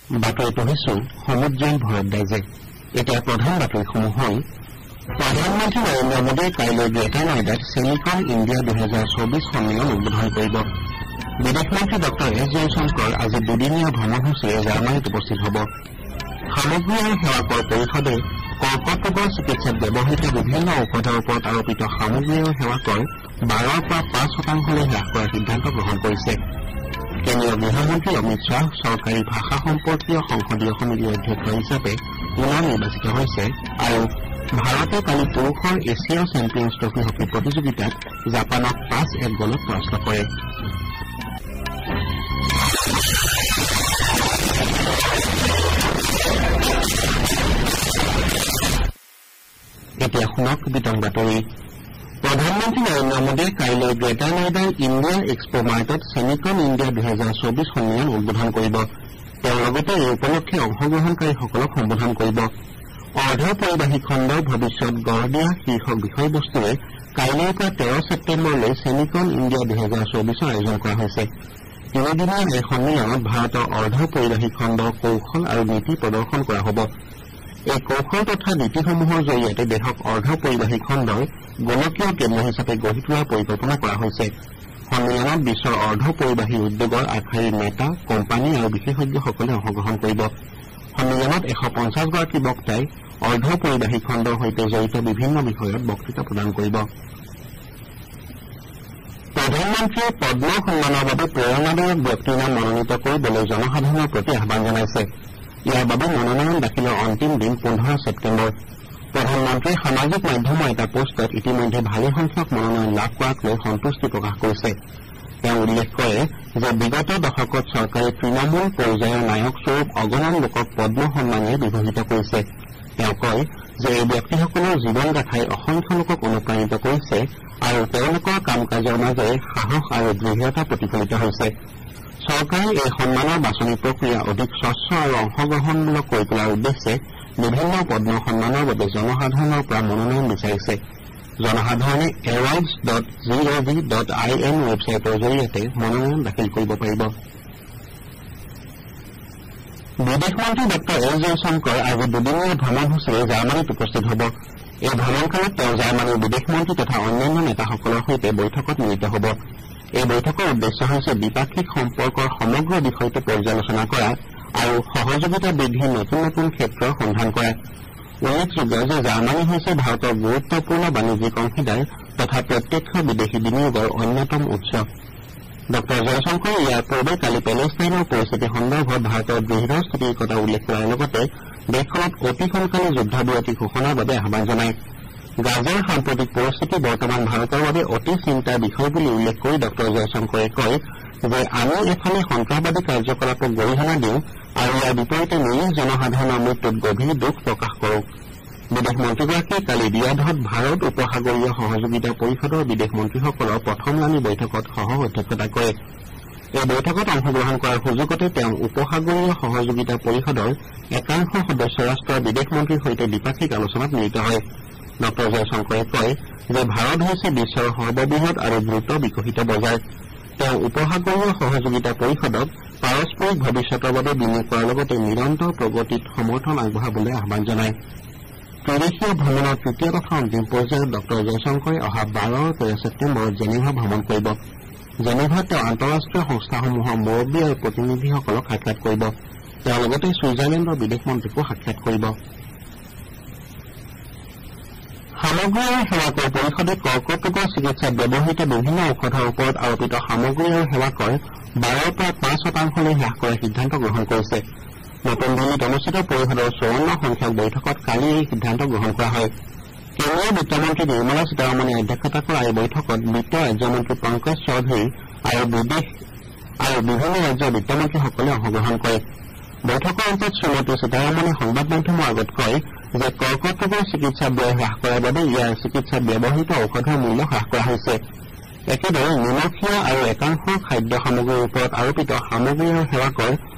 বাতৰি পঢ়িছো সমুদ্ৰেন ভৰদ্বাজে। এতিয়া প্ৰধান বাতৰিসমূহ হ'ল প্ৰধানমন্ত্ৰী নৰেন্দ্ৰ মোদীয়ে কাইলৈ গ্ৰেটাৰ নয়ডাত চেমিকন ইণ্ডিয়া 2024 সন্মিলন উদ্বোধন কৰিব। বিদেশ মন্ত্ৰী ডঃ এছ জয়শংকৰ আজি দুদিনীয়া ভ্ৰমণসূচীৰে জাৰ্মানীত উপস্থিত হ'ব। সামগ্ৰী আৰু সেৱা কৰ পৰিষদে কৰ্কট ৰোগৰ চিকিৎসাত ব্যৱহৃত বিভিন্ন ঔষধৰ ওপৰত আৰোপিত সামগ্ৰী আৰু সেৱা কৰ 12ৰ পৰা 5% হ্ৰাস কৰাৰ সিদ্ধান্ত গ্ৰহণ কৰিছে। কেন্দ্ৰীয় গৃহমন্ত্ৰী অমিত শ্বাহ চৰকাৰী ভাষা সম্পৰ্কীয় সংসদীয় সমিতিৰ অধ্যক্ষ হিচাপে পুনৰ নিৰ্বাচিত হৈছে আৰু ভাৰতে কালি পুৰুষৰ এছিয়া চেম্পিয়ন্ছ ট্ৰফী হকী প্ৰতিযোগিতাত জাপানক 5-1 গলত পৰাস্ত কৰে। এতিয়া শুনক বিতং বাতৰি। প্ৰধানমন্ত্ৰী নৰেন্দ্ৰ মোদীয়ে কাইলৈ গ্ৰেটাৰ নয়ডাৰ ইণ্ডিয়া এক্সপো মাৰ্টত চেমিকন ইণ্ডিয়া 2024 সন্মিলন উদ্বোধন কৰিব। তেওঁ লগতে এই উপলক্ষে অংশগ্ৰহণকাৰীসকলক সম্বোধন কৰিব। অৰ্ধ পৰিবাহী খণ্ডৰ ভৱিষ্যত গঢ় দিয়া শীৰ্ষক বিষয়বস্তুৰে কাইলৈৰ পৰা 13 ছেপ্টেম্বৰলৈ চেমিকন ইণ্ডিয়া 2024 আয়োজন কৰা হৈছে। তিনিদিনীয়া এই সন্মিলনত ভাৰতৰ অৰ্ধ পৰিবাহী খণ্ডৰ কৌশল আৰু নীতি প্ৰদৰ্শন কৰা হ'ব। এই কৌশল তথা নীতিসমূহৰ জৰিয়তে দেশক অৰ্ধ পৰিবাহী খণ্ডৰ গোলকীয় কেন্দ্ৰ হিচাপে গঢ়ি তোলাৰ পৰিকল্পনা কৰা হৈছে। সন্মিলনত বিশ্বৰ অৰ্ধ পৰিবাহী উদ্যোগৰ আগশাৰীৰ নেতা, কোম্পানী আৰু বিশেষজ্ঞসকলে অংশগ্ৰহণ কৰিব। সন্মিলনত 150গৰাকী বক্তাই অৰ্ধ পৰিবাহী খণ্ডৰ সৈতে জড়িত বিভিন্ন বিষয়ত বক্তৃতা প্ৰদান কৰিব। প্ৰধানমন্ত্ৰীয়ে পদ্ম সন্মানৰ বাবে প্ৰেৰণাদায়ক ব্যক্তিৰ নাম মনোনীত কৰিবলৈ জনসাধাৰণৰ প্ৰতি আহ্বান জনাইছে। ইয়াৰ বাবে মনোনয়ন দাখিলৰ অন্তিম দিন 15 ছেপ্টেম্বৰ। প্ৰধানমন্ত্ৰীয়ে সামাজিক মাধ্যমৰ এটা পোষ্টত ইতিমধ্যে ভালেসংখ্যক মনোনয়ন লাভ কৰাক লৈ সন্তুষ্টি প্ৰকাশ কৰিছে। তেওঁ উল্লেখ কৰে যে বিগত দশকত চৰকাৰে তৃণমূল পৰ্যায়ৰ নায়কস্বৰূপ অগণন লোকক পদ্ম সন্মানেৰে বিভূষিত কৰিছে। তেওঁ কয় যে এই ব্যক্তিসকলৰ জীৱনগাথাই অসংখ্য লোকক অনুপ্ৰাণিত কৰিছে আৰু তেওঁলোকৰ কাম কাজৰ মাজেৰে সাহস আৰু দৃঢ়তা প্ৰতিফলিত হৈছে। চৰকাৰে এই সন্মানৰ বাছনি প্ৰক্ৰিয়া অধিক স্বচ্ছ আৰু অংশগ্ৰহণমূলক কৰি তোলাৰ উদ্দেশ্যে বিভিন্ন পদ্ম সন্মানৰ বাবে জনসাধাৰণৰ পৰা মনোনয়ন বিচাৰিছে। জনসাধাৰণে awards.gov.in ৱেবছাইটৰ জৰিয়তে মনোনয়ন দাখিল কৰিব পাৰিব। বিদেশ মন্ত্ৰী ডঃ এছ জয়শংকৰ আজি দুদিনীয়া ভ্ৰমণসূচীৰে জাৰ্মানীত উপস্থিত হ'ব। এই ভ্ৰমণকালত তেওঁ জাৰ্মানীৰ বিদেশ মন্ত্ৰী তথা অন্যান্য নেতাসকলৰ সৈতে বৈঠকত মিলিত হ'ব। এই বৈঠকৰ উদ্দেশ্য হৈছে দ্বিপাক্ষিক সম্পৰ্কৰ সমগ্ৰ বিষয়টো পৰ্যালোচনা কৰা আৰু সহযোগিতা বৃদ্ধিৰ নতুন নতুন ক্ষেত্ৰৰ সন্ধান কৰা। উল্লেখযোগ্য যে জাৰ্মানী হৈছে ভাৰতৰ গুৰুত্বপূৰ্ণ বাণিজ্যিক অংশীদাৰ তথা প্ৰত্যক্ষ বিদেশী বিনিয়োগৰ অন্যতম উৎস। ডঃ জয়শংকৰে ইয়াৰ পূৰ্বে কালি পেলেষ্টাইনৰ পৰিস্থিতি সন্দৰ্ভত ভাৰতৰ দৃঢ় স্থিতিকতা উল্লেখ কৰাৰ লগতে দেশখনত অতি সোনকালে যুদ্ধবিৰতি ঘোষণাৰ বাবে আহ্বান জনায়। গাজাৰ সাম্প্ৰতিক পৰিস্থিতি বৰ্তমান ভাৰতৰ বাবে অতি চিন্তাৰ বিষয় বুলি উল্লেখ কৰি ডঃ জয়শংকৰে কয় যে আমি এফালে সন্ত্ৰাসবাদী কাৰ্যকলাপক গৰিহণা দিওঁ আৰু ইয়াৰ বিপৰীতে নিৰীহ জনসাধাৰণৰ মৃত্যুত গভীৰ দুখ প্ৰকাশ কৰোঁ। বিদেশ মন্ত্ৰীগৰাকীয়ে কালি ৰিয়াধত ভাৰত উপসাগৰীয় সহযোগিতা পৰিষদৰ বিদেশ মন্ত্ৰীসকলৰ প্ৰথমলানি বৈঠকত সহ অধ্যক্ষতা কৰে। এই বৈঠকত অংশগ্ৰহণ কৰাৰ সুযোগতে তেওঁ উপসাগৰীয় সহযোগিতা পৰিষদৰ একাংশ সদস্য ৰাষ্ট্ৰৰ বিদেশ মন্ত্ৰীৰ সৈতে দ্বিপাক্ষিক আলোচনাত মিলিত হয়। ডঃ জয়শংকৰে কয় যে ভাৰত হৈছে বিশ্বৰ সৰ্ববৃহৎ আৰু দ্ৰুত বিকশিত বজাৰ। তেওঁ উপসাগৰীয় সহযোগিতা পৰিষদক পাৰস্পৰিক ভৱিষ্যতৰ বাবে বিনিয়োগ কৰাৰ লগতে নিৰন্তৰ প্ৰগতিত সমৰ্থন আগবঢ়াবলৈ আহ্বান জনায়। ত্ৰিদেশীয় ভ্ৰমণৰ তৃতীয় তথা অন্তিম পৰ্যায়ত ডঃ জয়শংকৰে অহা 12-13 ছেপ্টেম্বৰত জেনেভা ভ্ৰমণ কৰিব। জেনেভাত তেওঁ আন্তঃৰাষ্ট্ৰীয় সংস্থাসমূহৰ মুৰব্বী আৰু প্ৰতিনিধিসকলক সাক্ষাৎ কৰিব। তেওঁ লগতে ছুইজাৰলেণ্ডৰ বিদেশ মন্ত্ৰীকো সাক্ষাৎ কৰিব। সামগ্ৰী আৰু সেৱা কৰ পৰিষদে কৰ্কট ৰোগৰ চিকিৎসাত ব্যৱহৃত বিভিন্ন ঔষধৰ ওপৰত আৰোপিত সামগ্ৰী আৰু সেৱা কৰ 12ৰ পৰা 5% হ্ৰাস কৰাৰ সিদ্ধান্ত গ্ৰহণ কৰিছে। নতুন দিল্লীত অনুষ্ঠিত পৰিষদৰ 54 সংখ্যক বৈঠকত কালি এই সিদ্ধান্ত গ্ৰহণ কৰা হয়। কেন্দ্ৰীয় বিত্তমন্ত্ৰী নিৰ্মলা সীতাৰমণে অধ্যক্ষতা কৰা এই বৈঠকত বিত্ত ৰাজ্যমন্ত্ৰী পংকজ চৌধুৰী আৰু বিভিন্ন ৰাজ্যৰ বিত্তমন্ত্ৰীসকলে অংশগ্ৰহণ কৰে। বৈঠকৰ অন্তত শ্ৰীমতী সীতাৰমণে সংবাদ মাধ্যমৰ আগত কয় যে কৰ্কট ৰোগৰ চিকিৎসা ব্যয় হ্ৰাস কৰাৰ বাবে ইয়াৰ চিকিৎসাত ব্যৱহৃত ঔষধৰ মূল্য হ্ৰাস কৰা হৈছে। একেদৰে নিমখীয়া আৰু একাংশ খাদ্য সামগ্ৰীৰ ওপৰত আৰোপিত সামগ্ৰী আৰু সেৱা কৰ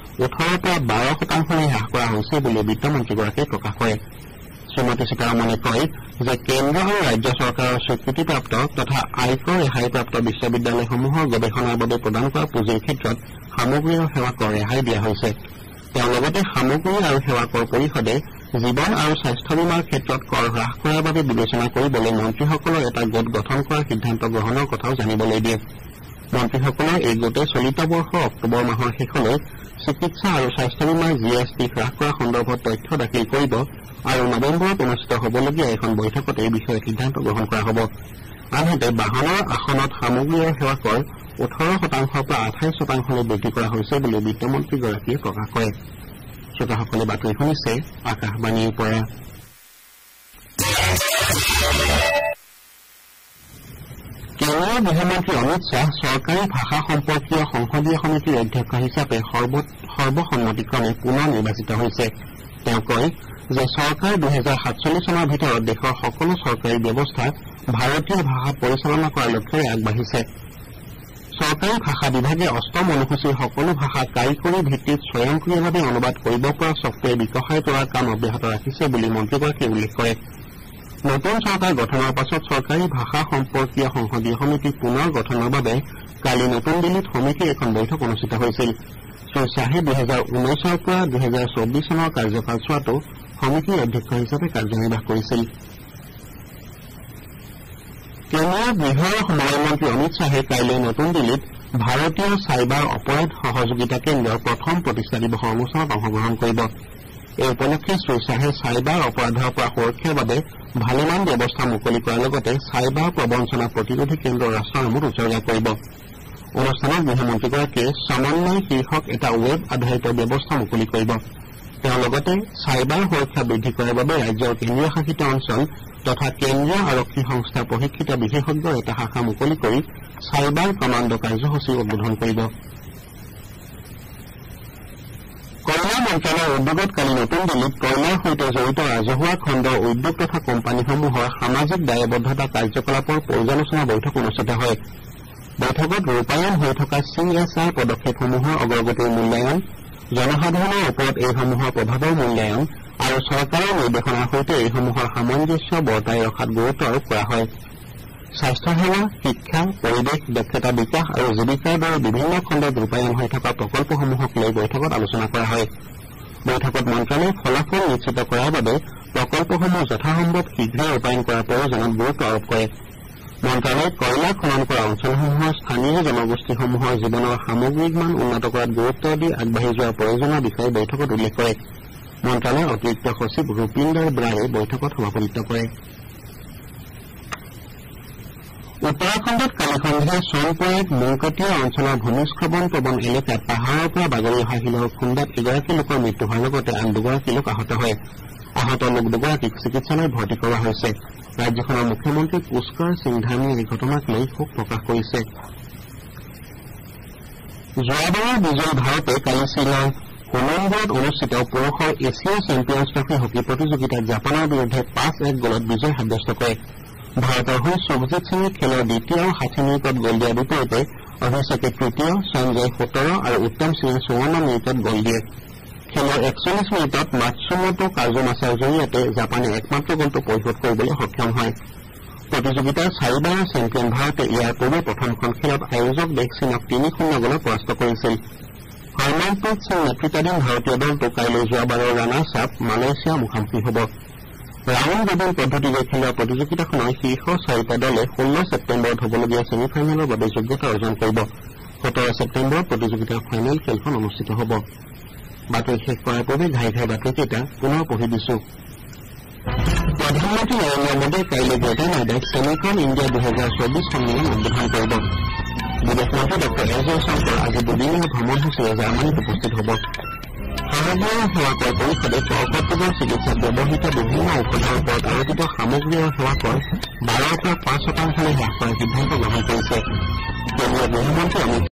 18ৰ পৰা 12% হ্ৰাস কৰা হৈছে বুলি বিত্তমন্ত্ৰীগৰাকীয়ে প্ৰকাশ কৰে। শ্ৰীমতী সীতাৰমণে কয় যে কেন্দ্ৰ আৰু ৰাজ্য চৰকাৰৰ স্বীকৃতিপ্ৰাপ্ত তথা আয়কৰ ৰেহাইপ্ৰাপ্ত বিশ্ববিদ্যালয়সমূহৰ গৱেষণাৰ বাবে প্ৰদান কৰা পুঁজিৰ ক্ষেত্ৰত সামগ্ৰী আৰু সেৱা কৰ ৰেহাই দিয়া হৈছে। তেওঁ লগতে সামগ্ৰী আৰু সেৱা কৰ পৰিষদে জীৱন আৰু স্বাস্থ্য বীমাৰ ক্ষেত্ৰত কৰ হ্ৰাস কৰাৰ বাবে বিবেচনা কৰিবলৈ মন্ত্ৰীসকলৰ এটা গোট গঠন কৰাৰ সিদ্ধান্ত গ্ৰহণৰ কথাও জানিবলৈ দিয়ে। মন্ত্ৰীসকলৰ এই গোটে চলিত বৰ্ষৰ অক্টোবৰ মাহৰ শেষলৈ চিকিৎসা আৰু স্বাস্থ্য বীমাৰ GST হ্ৰাস কৰা সন্দৰ্ভত তথ্য দাখিল কৰিব আৰু নৱেম্বৰত অনুষ্ঠিত হ'বলগীয়া এখন বৈঠকত এই বিষয়ে সিদ্ধান্ত গ্ৰহণ কৰা হ'ব। আনহাতে বাহনৰ আসনত সামগ্ৰী আৰু সেৱা কৰ 18% পৰা 28%লৈ বৃদ্ধি কৰা হৈছে বুলি বিত্তমন্ত্ৰীগৰাকীয়ে প্ৰকাশ কৰে। শ্ৰোতাসকলে বাতৰি শুনিছে আকাশবাণীৰ পৰা। কেন্দ্ৰীয় গৃহমন্ত্ৰী অমিত শ্বাহ চৰকাৰী ভাষা সম্পৰ্কীয় সংসদীয় সমিতিৰ অধ্যক্ষ হিচাপে সৰ্বসন্মতিক্ৰমে পুনৰ নিৰ্বাচিত হৈছে। তেওঁ কয় যে চৰকাৰ 2047 চনৰ ভিতৰত দেশৰ সকলো চৰকাৰী ব্যৱস্থা ভাৰতীয় ভাষাত পৰিচালনা কৰাৰ লক্ষ্যৰে আগবাঢ়িছে। চৰকাৰী ভাষা বিভাগে 8ম অনুসূচীৰ সকলো ভাষা কাৰিকৰী ভিত্তিত স্বয়ংক্ৰিয়ভাৱে অনুবাদ কৰিব পৰা ছফ্টৱেৰ বিকশাই তোলাৰ কাম অব্যাহত ৰাখিছে বুলি মন্ত্ৰীগৰাকীয়ে উল্লেখ কৰে। নতুন চৰকাৰ গঠনৰ পাছত চৰকাৰী ভাষা সম্পৰ্কীয় সংসদীয় সমিতি পুনৰ গঠনৰ বাবে কালি নতুন দিল্লীত সমিতিৰ এখন বৈঠক অনুষ্ঠিত হৈছিল। শ্ৰীশ্বাহে 2019 পৰা 2024 চনৰ কাৰ্যকাল চোৱাটো সমিতিৰ অধ্যক্ষ হিচাপে কাৰ্যনিৰ্বাহ কৰিছিল। কেন্দ্ৰীয় গৃহ আৰু সমবায় মন্ত্ৰী অমিত শ্বাহে কাইলৈ নতুন দিল্লীত ভাৰতীয় চাইবাৰ অপৰাধ সহযোগিতা কেন্দ্ৰৰ প্ৰথম প্ৰতিষ্ঠা দিৱসৰ অনুষ্ঠানত অংশগ্ৰহণ কৰিব। এই উপলক্ষে শ্ৰীশ্বাহে চাইবাৰ অপৰাধৰ পৰা সুৰক্ষাৰ বাবে ভালেমান ব্যৱস্থা মুকলি কৰাৰ লগতে চাইবাৰ প্ৰবঞ্চনা প্ৰতিৰোধী কেন্দ্ৰৰ ৰাষ্ট্ৰনামত উৎসৰ্গা কৰিব। অনুষ্ঠানত গৃহমন্ত্ৰীগৰাকীয়ে সমন্বয় শীৰ্ষক এটা ৱেব আধাৰিত ব্যৱস্থা মুকলি কৰিব। তেওঁ লগতে চাইবাৰ সুৰক্ষা বৃদ্ধি কৰাৰ বাবে ৰাজ্যৰ কেন্দ্ৰীয় শাসিত অঞ্চল তথা কেন্দ্ৰীয় আৰক্ষী সংস্থাৰ প্ৰশিক্ষিত বিশেষজ্ঞৰ এটা শাখা মুকলি কৰি চাইবাৰ কমাণ্ড কাৰ্যসূচী উদ্বোধন কৰিব। কয়লা মন্ত্ৰালয়ৰ উদ্যোগত কালি নতুন দিল্লীত কয়লাৰ সৈতে জড়িত ৰাজহুৱা খণ্ডৰ উদ্যোগ তথা কোম্পানীসমূহৰ সামাজিক দায়বদ্ধতা কাৰ্যকলাপৰ পৰ্যালোচনা বৈঠক অনুষ্ঠিত হয়। বৈঠকত ৰূপায়ণ হৈ থকা CSR পদক্ষেপসমূহৰ অগ্ৰগতিৰ মূল্যায়ন, জনসাধাৰণৰ ওপৰত এইসমূহৰ প্ৰভাৱৰ মূল্যায়ন আৰু চৰকাৰৰ নিৰ্দেশনাৰ সৈতে এইসমূহৰ সামঞ্জস্য বৰ্তাই ৰখাত গুৰুত্ব আৰোপ কৰা হয়। স্বাস্থ্যসেৱা, শিক্ষা, পৰিৱেশ, দক্ষতা বিকাশ আৰু জীৱিকাৰ দৰে বিভিন্ন খণ্ডত ৰূপায়ণ হৈ থকা প্ৰকল্পসমূহক লৈ বৈঠকত আলোচনা কৰা হয়। বৈঠকত মন্ত্ৰালয়ে ফলাফল নিশ্চিত কৰাৰ বাবে প্ৰকল্পসমূহ যথাসম্ভৱ শীঘ্ৰে ৰূপায়ণ কৰাৰ প্ৰয়োজনত গুৰুত্ব আৰোপ কৰে। মন্ত্ৰালয়ে কয়লা খনন কৰা অঞ্চলসমূহৰ স্থানীয় জনগোষ্ঠীসমূহৰ জীৱনৰ সামগ্ৰিক মান উন্নত কৰাত গুৰুত্ব দি আগবাঢ়ি যোৱাৰ প্ৰয়োজনৰ বিষয়ে বৈঠকত উল্লেখ কৰে। মন্ত্ৰালয়ৰ অতিৰিক্ত সচিব ৰূপিন্দৰ ব্ৰায়ে বৈঠকত সভাপতিত্ব কৰে। উত্তৰাখণ্ডত কালি সন্ধিয়া সোণপৰাত মৌকটীয়া অঞ্চলৰ ভূমিস্খলন প্ৰৱণ এলেকাত পাহাৰৰ পৰা বাগৰি অহা শিলৰ খুন্দাত এগৰাকী লোকৰ মৃত্যু হোৱাৰ লগতে আন দুগৰাকী লোক আহত হয়। আহত লোক দুগৰাকীক চিকিৎসালয়ত ভৰ্তি কৰোৱা হৈছে। ৰাজ্যখনৰ মুখ্যমন্ত্ৰী পুষ্কৰ সিং ধামীয়ে এই ঘটনাক লৈ শোক প্ৰকাশ কৰিছে। যোৱাবাৰৰ বিজয়ী ভাৰতে কালি চীনৰ কলম্বোত অনুষ্ঠিত পুৰুষৰ এছিয়া চেম্পিয়ন্ছ ট্ৰফী হকী প্ৰতিযোগিতাত জাপানৰ বিৰুদ্ধে 5-1 গলত বিজয় সাব্যস্ত কৰে। ভাৰতৰ হৈ সুখজিৎ সিঙে খেলৰ দ্বিতীয় আৰু 60 মিনিটত গল দিয়াৰ বিপৰীতে অভিষেকে তৃতীয়, সঞ্জয় 17 আৰু উত্তম সিঙে 54 মিনিটত গল দিয়ে। খেলৰ 41 মিনিটত মাটছুমোটো কাজুমাছাৰ জৰিয়তে জাপানে একমাত্ৰ গলটো পৰিশোধ কৰিবলৈ সক্ষম হয়। প্ৰতিযোগিতাৰ 4বাৰৰ চেম্পিয়ন ভাৰতে ইয়াৰ পূৰ্বে প্ৰথমখন খেলত আয়োজক দেশ চীনক 3-0 গলত পৰাস্ত কৰিছিল। হৰমনপ্ৰীত সিং নেতৃত্বাধীন ভাৰতীয় দলটো কাইলৈ যোৱাবাৰৰ ৰানাৰ্ছ আপ মালয়েছিয়াৰ মুখামুখি হ'ব। ৰাউণ্ড ৰবিন পদ্ধতিৰে খেলোৱা প্ৰতিযোগিতাখনৰ শীৰ্ষ 4টা দলে 16 ছেপ্টেম্বৰত হ'বলগীয়া ছেমিফাইনেলৰ বাবে যোগ্যতা অৰ্জন কৰিব। 17 ছেপ্টেম্বৰত প্ৰতিযোগিতাৰ ফাইনেল খেলখন অনুষ্ঠিত হ'ব। বাতৰি শেষ কৰাৰ পূৰ্বে ঘাই বাতৰিকেইটা পুনৰ পঢ়ি দিছো। প্ৰধানমন্ত্ৰী নৰেন্দ্ৰ মোদীয়ে কাইলৈ গ্ৰেটাৰ নয়ডাত ছেমিকন ইণ্ডিয়া 2024 সন্মিলন উদ্বোধন কৰিব। বিদেশ মন্ত্ৰী ডঃ এছ জয়শংকৰ আজি দুদিনীয়া ভ্ৰমণসূচীৰে জাৰ্মানীত উপস্থিত হ'ব। সামগ্ৰী আৰু সেৱা কৰ পৰিষদে কৰ্কট চিকিৎসাত ব্যৱহৃত বিভিন্ন ঔষধৰ ওপৰত আৰোপিত সামগ্ৰী আৰু সেৱা কৰ 12 পৰা 5% হ্ৰাস কৰাৰ সিদ্ধান্ত গ্ৰহণ কৰিছে। কেন্দ্ৰীয় গৃহমন্ত্ৰী অমিত